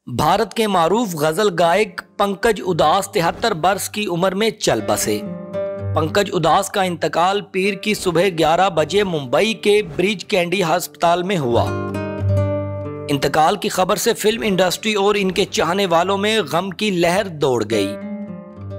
भारत के मारूफ गजल गायक पंकज उदास 73 वर्ष की उम्र में चल बसे। पंकज उदास का इंतकाल पीर की सुबह 11 बजे मुंबई के ब्रिज कैंडी अस्पताल में हुआ। इंतकाल की खबर से फिल्म इंडस्ट्री और इनके चाहने वालों में गम की लहर दौड़ गई।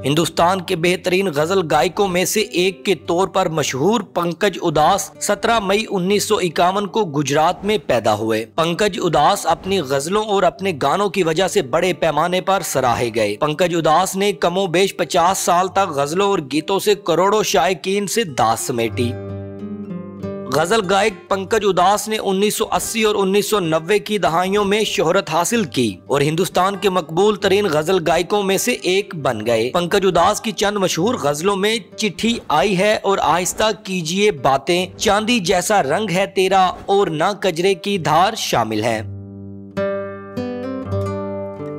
हिंदुस्तान के बेहतरीन गजल गायकों में से एक के तौर पर मशहूर पंकज उदास 17 मई 1951 को गुजरात में पैदा हुए। पंकज उदास अपनी गजलों और अपने गानों की वजह से बड़े पैमाने पर सराहे गए। पंकज उदास ने कमोबेश 50 साल तक गजलों और गीतों से करोड़ों शायकीन से दाद समेटी। गजल गायक पंकज उदास ने 1980 और 1990 की दहाइयों में शोहरत हासिल की और हिंदुस्तान के मकबूल तरीन गजल गायकों में से एक बन गए। पंकज उदास की चंद मशहूर गजलों में चिट्ठी आई है और आहिस्ता कीजिए बातें, चांदी जैसा रंग है तेरा और ना कजरे की धार शामिल हैं।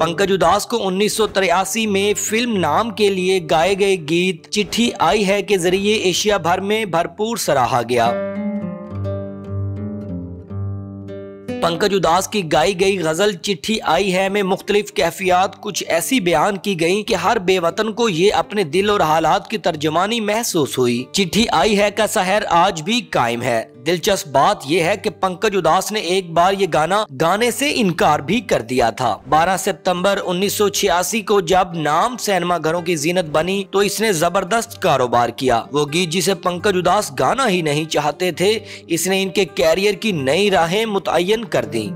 पंकज उदास को 1983 में फिल्म नाम के लिए गाए गए गीत चिट्ठी आई है के जरिए एशिया भर में भरपूर सराहा गया। पंकज उदास की गाई गई गजल चिट्ठी आई है में मुख्तलिफ कैफियत कुछ ऐसी बयान की गई कि हर बेवतन को ये अपने दिल और हालात की तर्जुमानी महसूस हुई। चिट्ठी आई है का सहर आज भी कायम है। दिलचस्प बात यह है कि पंकज उदास ने एक बार ये गाना गाने से इनकार भी कर दिया था। 12 सितंबर 1986 को जब नाम सिनेमा घरों की जीनत बनी तो इसने जबरदस्त कारोबार किया। वो गीत जिसे पंकज उदास गाना ही नहीं चाहते थे, इसने इनके कैरियर की नई राहें मुतय्यन कर दी।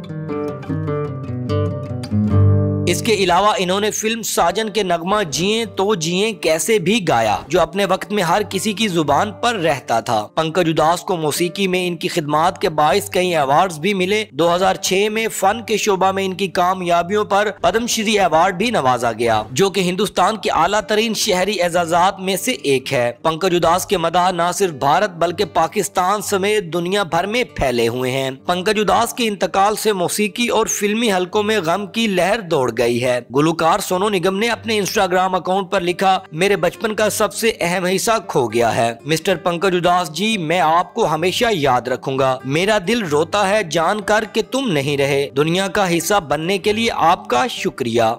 इसके अलावा इन्होंने फिल्म साजन के नगमा जिए तो जिए कैसे भी गाया, जो अपने वक्त में हर किसी की जुबान पर रहता था। पंकज उदास को मौसीकी में इनकी खिदमात के बाइस कई अवार्ड्स भी मिले। 2006 में फन के शोबा में इनकी कामयाबियों पर पद्मश्री अवार्ड भी नवाजा गया, जो कि हिंदुस्तान के आला तरीन शहरी एजाजात में से एक है। पंकज उदास के मदाह न सिर्फ भारत बल्कि पाकिस्तान समेत दुनिया भर में फैले हुए हैं। पंकज उदास के इंतकाल से मौसीकी और फिल्मी हलकों में गम की लहर दौड़ गई है। गुलकार सोनू निगम ने अपने इंस्टाग्राम अकाउंट पर लिखा, मेरे बचपन का सबसे अहम हिस्सा खो गया है। मिस्टर पंकज उदास जी, मैं आपको हमेशा याद रखूंगा। मेरा दिल रोता है जानकर कि तुम नहीं रहे। दुनिया का हिस्सा बनने के लिए आपका शुक्रिया।